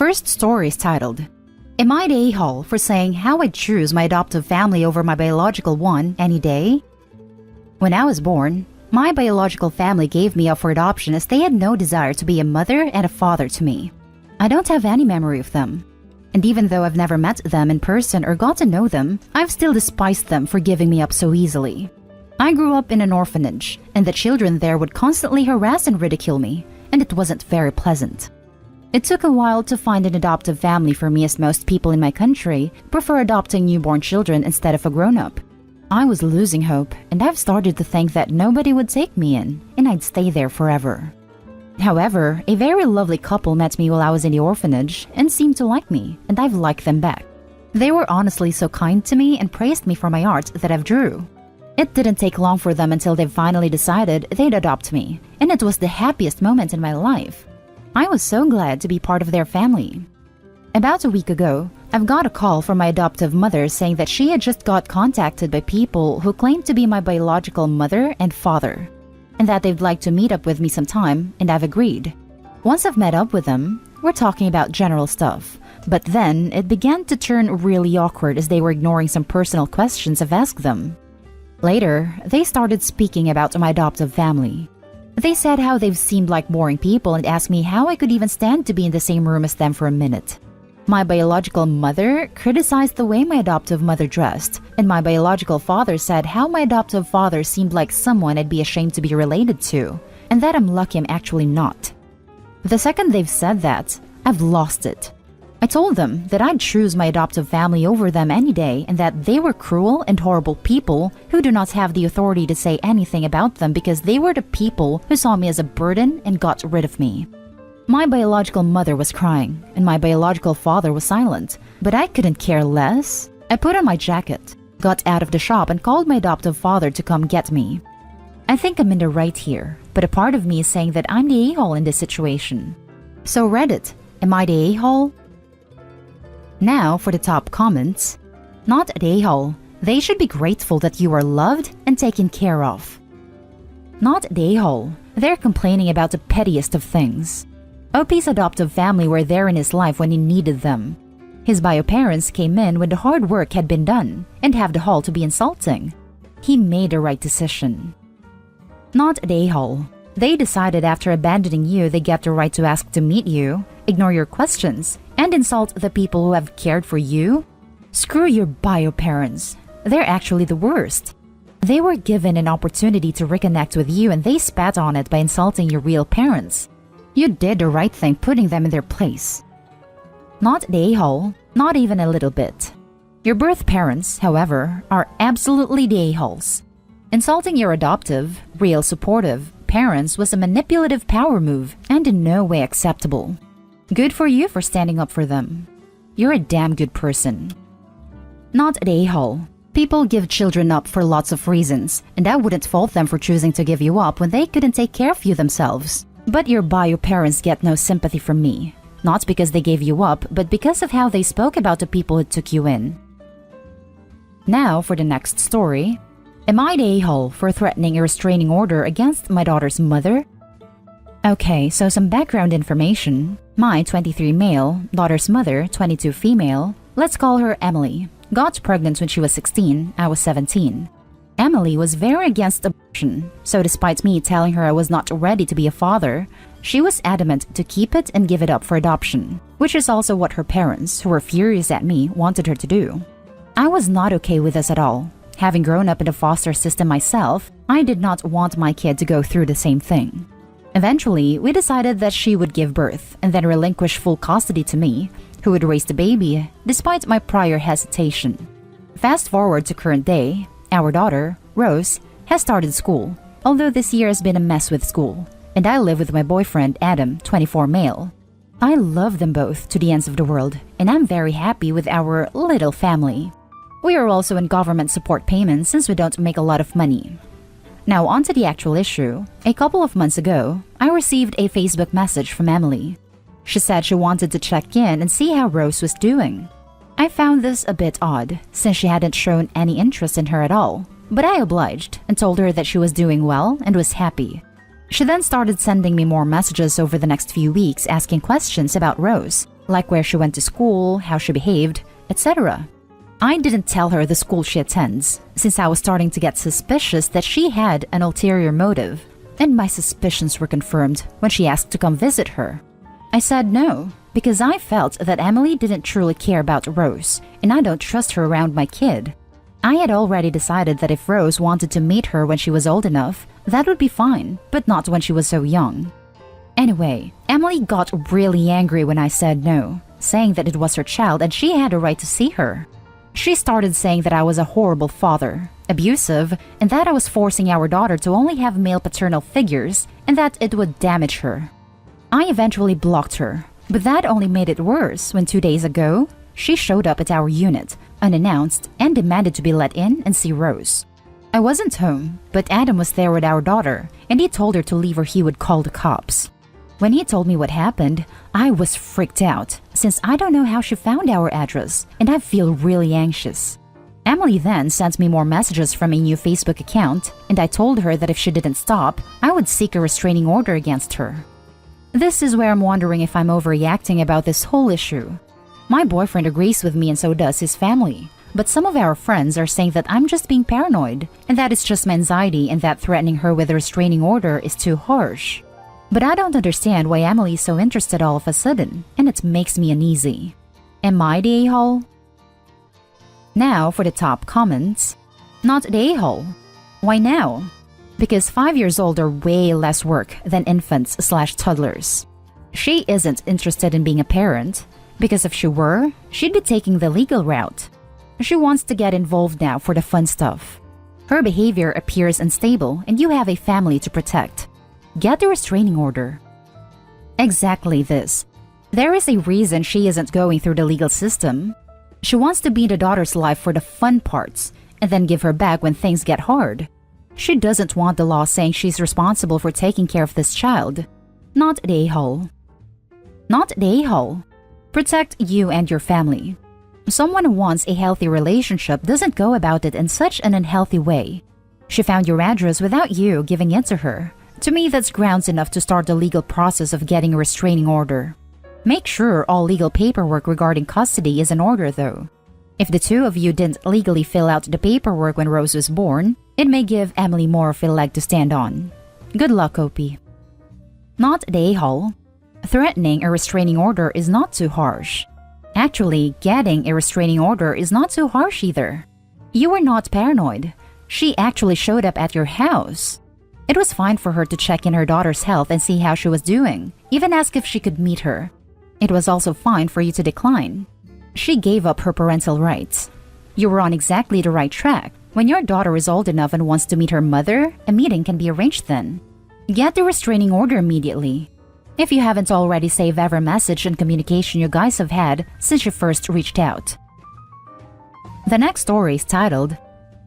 first story is titled, Am I the a-hole for saying how I'd choose my adoptive family over my biological one any day? When I was born, my biological family gave me up for adoption as they had no desire to be a mother and a father to me. I don't have any memory of them. And even though I've never met them in person or got to know them, I've still despised them for giving me up so easily. I grew up in an orphanage, and the children there would constantly harass and ridicule me, and it wasn't very pleasant. It took a while to find an adoptive family for me, as most people in my country prefer adopting newborn children instead of a grown-up. I was losing hope, and I've started to think that nobody would take me in, and I'd stay there forever. However, a very lovely couple met me while I was in the orphanage and seemed to like me, and I've liked them back. They were honestly so kind to me and praised me for my art that I've drew. It didn't take long for them until they finally decided they'd adopt me, and it was the happiest moment in my life. I was so glad to be part of their family. About a week ago, I've got a call from my adoptive mother saying that she had just got contacted by people who claimed to be my biological mother and father, and that they'd like to meet up with me sometime, and I've agreed. Once I've met up with them, we're talking about general stuff, but then it began to turn really awkward as they were ignoring some personal questions I've asked them. Later, they started speaking about my adoptive family. They said how they've seemed like boring people and asked me how I could even stand to be in the same room as them for a minute. My biological mother criticized the way my adoptive mother dressed, and my biological father said how my adoptive father seemed like someone I'd be ashamed to be related to, and that I'm lucky I'm actually not. The second they've said that, I've lost it. I told them that I'd choose my adoptive family over them any day and that they were cruel and horrible people who do not have the authority to say anything about them because they were the people who saw me as a burden and got rid of me. My biological mother was crying and my biological father was silent, but I couldn't care less. I put on my jacket, got out of the shop and called my adoptive father to come get me. I think I'm in the right here, but a part of me is saying that I'm the a-hole in this situation. So Reddit, am I the a-hole? Now for the top comments. Not an a-hole. They should be grateful that you are loved and taken care of. Not an a-hole. They're complaining about the pettiest of things. OP's adoptive family were there in his life when he needed them. His bio parents came in when the hard work had been done and have the hall to be insulting. He made the right decision. Not an a-hole. They decided after abandoning you they get the right to ask to meet you, ignore your questions, and insult the people who have cared for you? Screw your bio parents. They're actually the worst. They were given an opportunity to reconnect with you and they spat on it by insulting your real parents. You did the right thing putting them in their place. Not the a-hole, not even a little bit. Your birth parents, however, are absolutely the a-holes. Insulting your adoptive, real supportive parents was a manipulative power move and in no way acceptable. Good for you for standing up for them. You're a damn good person. Not the a-hole. People give children up for lots of reasons, and I wouldn't fault them for choosing to give you up when they couldn't take care of you themselves. But your bio parents get no sympathy from me. Not because they gave you up, but because of how they spoke about the people who took you in. Now for the next story. Am I the a-hole for threatening a restraining order against my daughter's mother? Okay, so some background information. My 23 male, daughter's mother, 22 female, let's call her Emily, got pregnant when she was 16, I was 17. Emily was very against abortion, so despite me telling her I was not ready to be a father, she was adamant to keep it and give it up for adoption, which is also what her parents, who were furious at me, wanted her to do. I was not okay with this at all. Having grown up in the foster system myself, I did not want my kid to go through the same thing. Eventually, we decided that she would give birth and then relinquish full custody to me, who would raise the baby, despite my prior hesitation. Fast forward to current day, our daughter, Rose, has started school, although this year has been a mess with school, and I live with my boyfriend, Adam, 24 male. I love them both to the ends of the world, and I'm very happy with our little family. We are also in government support payments since we don't make a lot of money. Now on to the actual issue. A couple of months ago, I received a Facebook message from Emily. She said she wanted to check in and see how Rose was doing. I found this a bit odd, since she hadn't shown any interest in her at all, but I obliged and told her that she was doing well and was happy. She then started sending me more messages over the next few weeks asking questions about Rose, like where she went to school, how she behaved, etc. I didn't tell her the school she attends, since I was starting to get suspicious that she had an ulterior motive, and my suspicions were confirmed when she asked to come visit her. I said no, because I felt that Emily didn't truly care about Rose, and I don't trust her around my kid. I had already decided that if Rose wanted to meet her when she was old enough, that would be fine, but not when she was so young. Anyway, Emily got really angry when I said no, saying that it was her child and she had a right to see her. She started saying that I was a horrible father, abusive, and that I was forcing our daughter to only have male paternal figures and that it would damage her. I eventually blocked her, but that only made it worse when 2 days ago, she showed up at our unit, unannounced, and demanded to be let in and see Rose. I wasn't home, but Adam was there with our daughter, and he told her to leave or he would call the cops. When he told me what happened, I was freaked out, since I don't know how she found our address, and I feel really anxious. Emily then sent me more messages from a new Facebook account, and I told her that if she didn't stop, I would seek a restraining order against her. This is where I'm wondering if I'm overreacting about this whole issue. My boyfriend agrees with me and so does his family, but some of our friends are saying that I'm just being paranoid, and that it's just my anxiety and that threatening her with a restraining order is too harsh. But I don't understand why Emily is so interested all of a sudden, and it makes me uneasy. Am I the a-hole? Now for the top comments. Not the a-hole. Why now? Because 5 years old are way less work than infants/toddlers. She isn't interested in being a parent, because if she were, she'd be taking the legal route. She wants to get involved now for the fun stuff. Her behavior appears unstable and you have a family to protect. Get the restraining order. Exactly this. There is a reason she isn't going through the legal system. She wants to be in the daughter's life for the fun parts and then give her back when things get hard. She doesn't want the law saying she's responsible for taking care of this child. Not the a-hole. Not the a-hole. Protect you and your family. Someone who wants a healthy relationship doesn't go about it in such an unhealthy way. She found your address without you giving it to her. To me, that's grounds enough to start the legal process of getting a restraining order. Make sure all legal paperwork regarding custody is in order, though. If the two of you didn't legally fill out the paperwork when Rose was born, it may give Emily more of a leg to stand on. Good luck, Opie. Not the a-hole. Threatening a restraining order is not too harsh. Actually, getting a restraining order is not too harsh either. You were not paranoid. She actually showed up at your house. It was fine for her to check in her daughter's health and see how she was doing, even ask if she could meet her. It was also fine for you to decline. She gave up her parental rights. You were on exactly the right track. When your daughter is old enough and wants to meet her mother, a meeting can be arranged then. Get the restraining order immediately. If you haven't already, save every message and communication you guys have had since you first reached out. The next story is titled,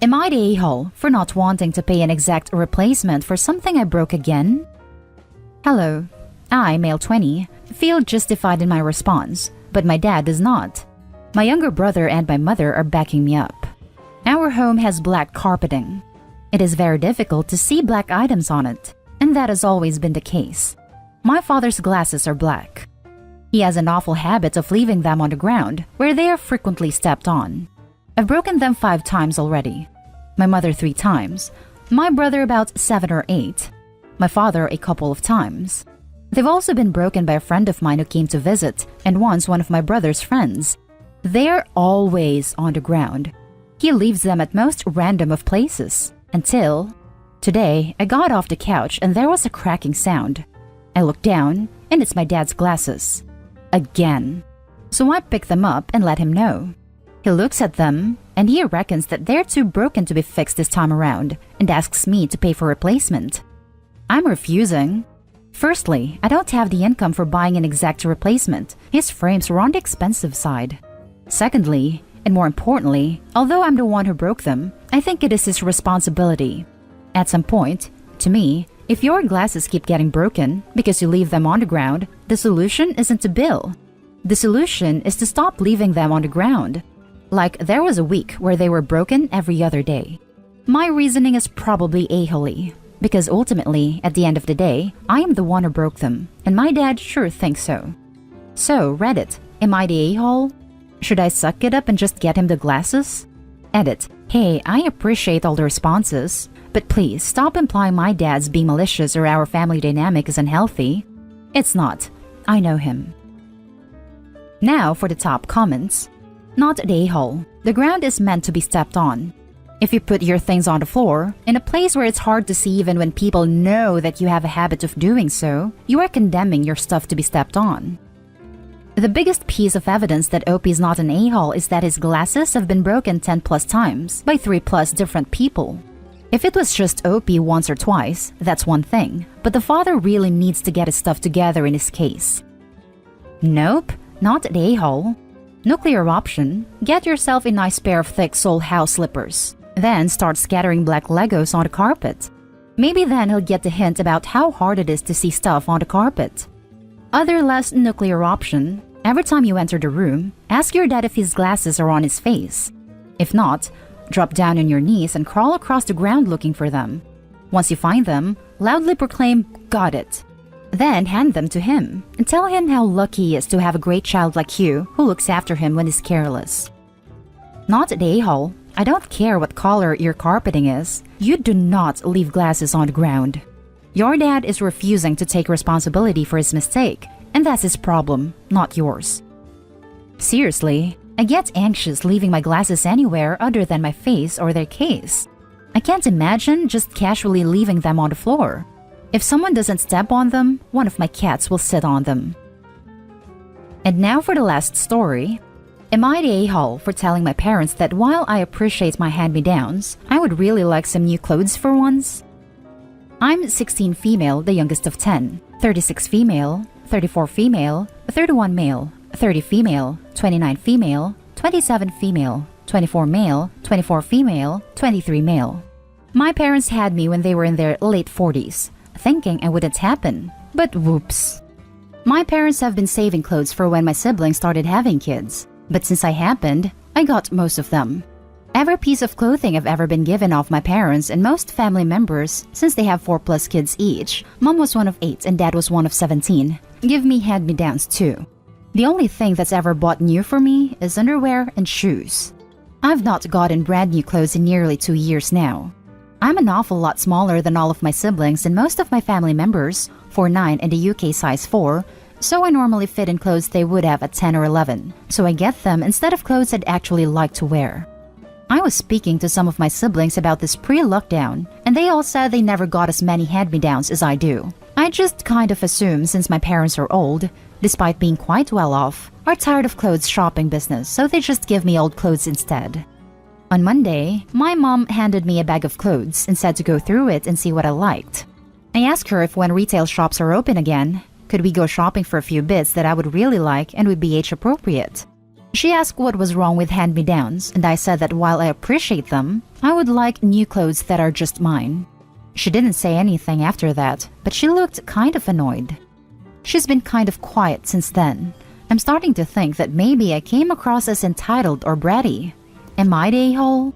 Am I the a-hole for not wanting to pay an exact replacement for something I broke again? Hello. I, male 20, feel justified in my response, but my dad does not. My younger brother and my mother are backing me up. Our home has black carpeting. It is very difficult to see black items on it, and that has always been the case. My father's glasses are black. He has an awful habit of leaving them on the ground, where they are frequently stepped on. I've broken them 5 times already. My mother 3 times. My brother about 7 or 8. My father a couple of times. They've also been broken by a friend of mine who came to visit, and once one of my brother's friends. They're always on the ground. He leaves them at most random of places, until... Today, I got off the couch and there was a cracking sound. I looked down, and it's my dad's glasses. Again. So I pick them up and let him know. He looks at them, and he reckons that they're too broken to be fixed this time around, and asks me to pay for replacement. I'm refusing. Firstly, I don't have the income for buying an exact replacement. His frames were on the expensive side. Secondly, and more importantly, although I'm the one who broke them, I think it is his responsibility. At some point, to me, if your glasses keep getting broken because you leave them on the ground, the solution isn't to bill. The solution is to stop leaving them on the ground. Like there was a week where they were broken every other day. My reasoning is probably a-hole, because ultimately, at the end of the day, I am the one who broke them, and my dad sure thinks so. So, Reddit, Am I the a-hole? Should I suck it up and just get him the glasses? Edit. Hey, I appreciate all the responses, but please stop implying my dad's being malicious or our family dynamic is unhealthy. It's not. I know him. Now for the top comments. Not the a-hole. The ground is meant to be stepped on. If you put your things on the floor, in a place where it's hard to see even when people know that you have a habit of doing so, you are condemning your stuff to be stepped on. The biggest piece of evidence that OP is not an a-hole is that his glasses have been broken 10 plus times by 3 plus different people. If it was just OP once or twice, that's one thing, but the father really needs to get his stuff together in his case. Nope, not the a-hole. Nuclear option, get yourself a nice pair of thick sole house slippers. Then start scattering black Legos on the carpet. Maybe then he'll get the hint about how hard it is to see stuff on the carpet. Other less nuclear option, every time you enter the room, ask your dad if his glasses are on his face. If not, drop down on your knees and crawl across the ground looking for them. Once you find them, loudly proclaim, "Got it." Then hand them to him and tell him how lucky he is to have a great child like you who looks after him when he's careless. Not the a-hole. I don't care what color your carpeting is. You do not leave glasses on the ground. Your dad is refusing to take responsibility for his mistake, and that's his problem, not yours. Seriously, I get anxious leaving my glasses anywhere other than my face or their case. I can't imagine just casually leaving them on the floor. If someone doesn't step on them, one of my cats will sit on them. And now for the last story. Am I the a-hole for telling my parents that while I appreciate my hand-me-downs, I would really like some new clothes for once? I'm 16 female, the youngest of 10, 36 female, 34 female, 31 male, 30 female, 29 female, 27 female, 24 male, 24 female, 23 male. My parents had me when they were in their late 40s, thinking it wouldn't happen, but whoops. My parents have been saving clothes for when my siblings started having kids, but since I happened, I got most of them. Every piece of clothing I've ever been given off my parents and most family members, since they have 4 plus kids each, mom was one of 8 and dad was one of 17, give me hand-me-downs too. The only thing that's ever bought new for me is underwear and shoes. I've not gotten brand new clothes in nearly 2 years now. I'm an awful lot smaller than all of my siblings and most of my family members, 4'9" and a UK size 4, so I normally fit in clothes they would have at 10 or 11, so I get them instead of clothes I'd actually like to wear. I was speaking to some of my siblings about this pre-lockdown, and they all said they never got as many hand-me-downs as I do. I just kind of assume since my parents are old, despite being quite well off, are tired of clothes shopping business, so they just give me old clothes instead. On Monday, my mom handed me a bag of clothes and said to go through it and see what I liked. I asked her if when retail shops are open again, could we go shopping for a few bits that I would really like and would be age appropriate. She asked what was wrong with hand-me-downs, and I said that while I appreciate them, I would like new clothes that are just mine. She didn't say anything after that, but she looked kind of annoyed. She's been kind of quiet since then. I'm starting to think that maybe I came across as entitled or bratty. Am I the a-hole?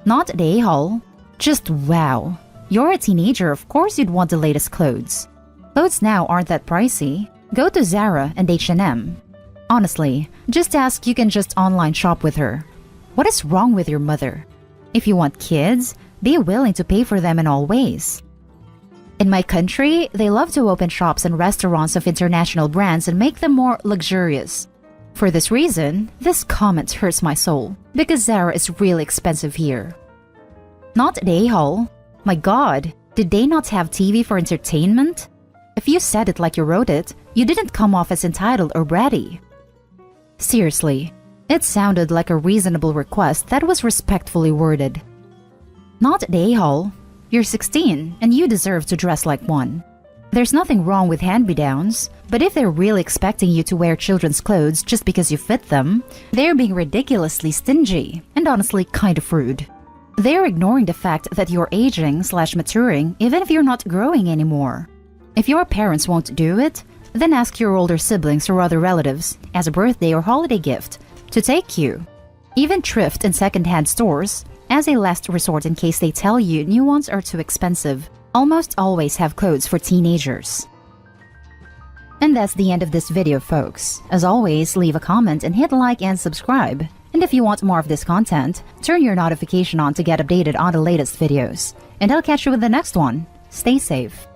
Not the a-hole. Just wow. You're a teenager, of course you'd want the latest clothes. Clothes now aren't that pricey. Go to Zara and H&M. Honestly, just ask you can just online shop with her. What is wrong with your mother? If you want kids, be willing to pay for them in all ways. In my country, they love to open shops and restaurants of international brands and make them more luxurious. For this reason, this comment hurts my soul, because Zara is really expensive here. Not the a-hole. My god, did they not have TV for entertainment? If you said it like you wrote it, you didn't come off as entitled or bratty. Seriously, it sounded like a reasonable request that was respectfully worded. Not the a-hole. You're 16 and you deserve to dress like one. There's nothing wrong with hand-me-downs, but if they're really expecting you to wear children's clothes just because you fit them, they're being ridiculously stingy and honestly kind of rude. They're ignoring the fact that you're aging/maturing even if you're not growing anymore. If your parents won't do it, then ask your older siblings or other relatives, as a birthday or holiday gift, to take you. Even thrift and second-hand stores, as a last resort in case they tell you new ones are too expensive, almost always have clothes for teenagers. And that's the end of this video, folks. As always, leave a comment and hit like and subscribe. And if you want more of this content, turn your notification on to get updated on the latest videos. And I'll catch you with the next one. Stay safe.